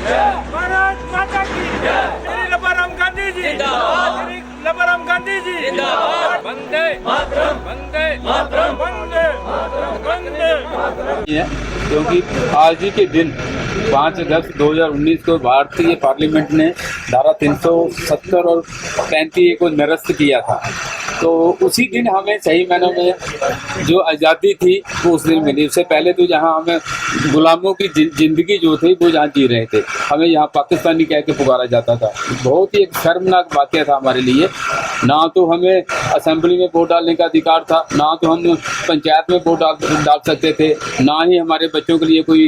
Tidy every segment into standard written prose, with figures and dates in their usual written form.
भारत माता की श्री लबाराम गांधी जी जिंदाबाद, श्री लबाराम गांधी जी जिंदाबाद, वंदे मातरम, वंदे मातरम, वंदे वंदे। क्योंकि आज ही के दिन 5 अगस्त 2019 को भारतीय पार्लियामेंट ने धारा 370 और 35 को निरस्त किया था। तो उसी दिन हमें सही मायनों में जो आज़ादी थी वो उस दिन मिली। उससे पहले तो जहाँ हमें गुलामों की जिंदगी जो थी वो जहाँ जी रहे थे, हमें यहाँ पाकिस्तानी कह के पुकारा जाता था। बहुत ही एक शर्मनाक वाक़या था हमारे लिए। ना तो हमें असेंबली में वोट डालने का अधिकार था, ना तो हम पंचायत में वोट डाल सकते थे, ना ही हमारे बच्चों के लिए कोई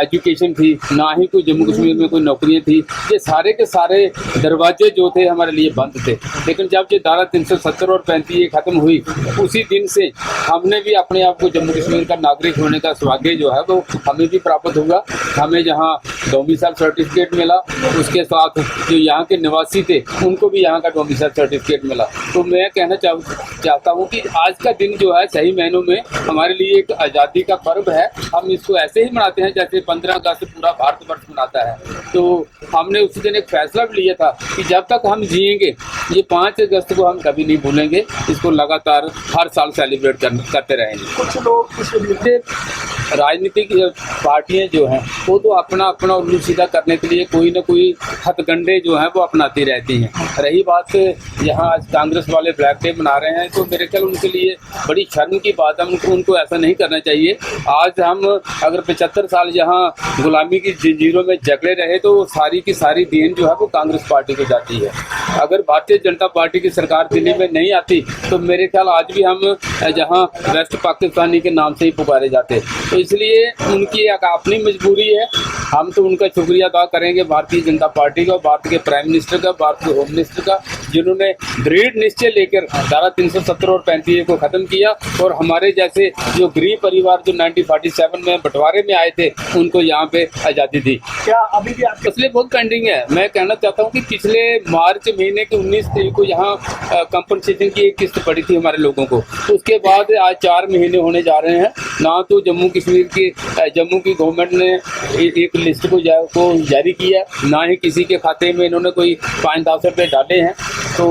एजुकेशन थी, ना ही कोई जम्मू कश्मीर में कोई नौकरियाँ थी। ये सारे के सारे दरवाजे जो थे हमारे लिए बंद थे। लेकिन जब ये धारा 370 और 35 खत्म हुई, उसी दिन से हमने भी अपने आप को जम्मू कश्मीर का नागरिक होने का सौभाग्य जो है वो हमें भी प्राप्त होगा। हमें जहाँ डोमिसाइल सर्टिफिकेट मिला, उसके साथ जो यहाँ के निवासी थे उनको भी यहाँ का डोमिसाइल सर्टिफिकेट मिला। तो मैं कहना चाहता हूँ कि आज का दिन जो है सही मायनों में हमारे लिए एक आज़ादी का पर्व है। हम इसको ऐसे ही मनाते हैं जैसे 15 अगस्त पूरा भारतवर्ष मनाता है। तो हमने उस दिन एक फैसला भी लिया था कि जब तक हम जिएंगे ये 5 अगस्त को हम कभी नहीं भूलेंगे। इसको लगातार हर साल सेलिब्रेट करते रहेंगे। कुछ लोग इसे राजनीतिक पार्टियां जो हैं वो तो अपना उल्लू सीधा करने के लिए कोई ना कोई हथकंडे जो हैं वो अपनाती रहती हैं। रही बात यहाँ आज कांग्रेस वाले ब्लैक डे मना रहे हैं, तो मेरे ख्याल उनके लिए बड़ी शर्म की बात है। उनको ऐसा नहीं करना चाहिए। आज हम अगर 75 साल यहाँ गुलामी की जंजीरों में जकड़े रहे तो सारी की सारी देन जो है वो कांग्रेस पार्टी को जाती है। अगर भारतीय जनता पार्टी की सरकार दिल्ली में नहीं आती तो मेरे ख्याल आज भी हम जहाँ वेस्ट पाकिस्तानी के नाम से ही पुकारे जाते। तो इसलिए उनकी एक अपनी मजबूरी है। हम तो उनका शुक्रिया अदा करेंगे भारतीय जनता पार्टी का, भारत के प्राइम मिनिस्टर का, भारत के होम मिनिस्टर का, जिन्होंने दृढ़ निश्चय लेकर धारा 370 और 35 को खत्म किया और हमारे जैसे जो गरीब परिवार जो 1947 में बंटवारे में आए थे उनको यहाँ पे आज़ादी दी। क्या अभी भी आप इसलिए बहुत पेंडिंग है। मैं कहना चाहता हूँ कि पिछले मार्च महीने के 19 तारीख को यहाँ कंपनसेशन की एक किस्त पड़ी थी हमारे लोगों को। उसके बाद आज 4 महीने होने जा रहे हैं। ना तो जम्मू की गवर्नमेंट ने एक लिस्ट को जारी किया, ना ही किसी के खाते में इन्होंने कोई 5-10 रुपये डाले हैं। तो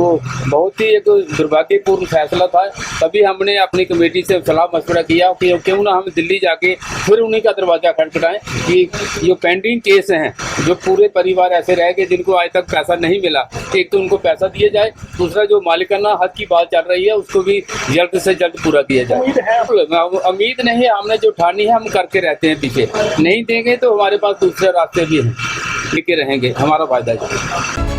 बहुत ही एक दुर्भाग्यपूर्ण फैसला था। तभी हमने अपनी कमेटी से सलाह मशवरा किया कि क्यों ना हम दिल्ली जाके फिर उन्हीं का दरवाज़ा खटखटाएं कि जो पेंडिंग केस हैं, जो पूरे परिवार ऐसे रह गए जिनको आज तक पैसा नहीं मिला, एक तो उनको पैसा दिया जाए, दूसरा जो मालिकाना हक की बात चल रही है उसको भी जल्द से जल्द पूरा किया जाए। उम्मीद नहीं है, हमने जो ठानी है हम करके रहते हैं। पीछे नहीं देंगे तो हमारे पास दूसरे रास्ते भी हैं, लेके रहेंगे, हमारा फायदा है।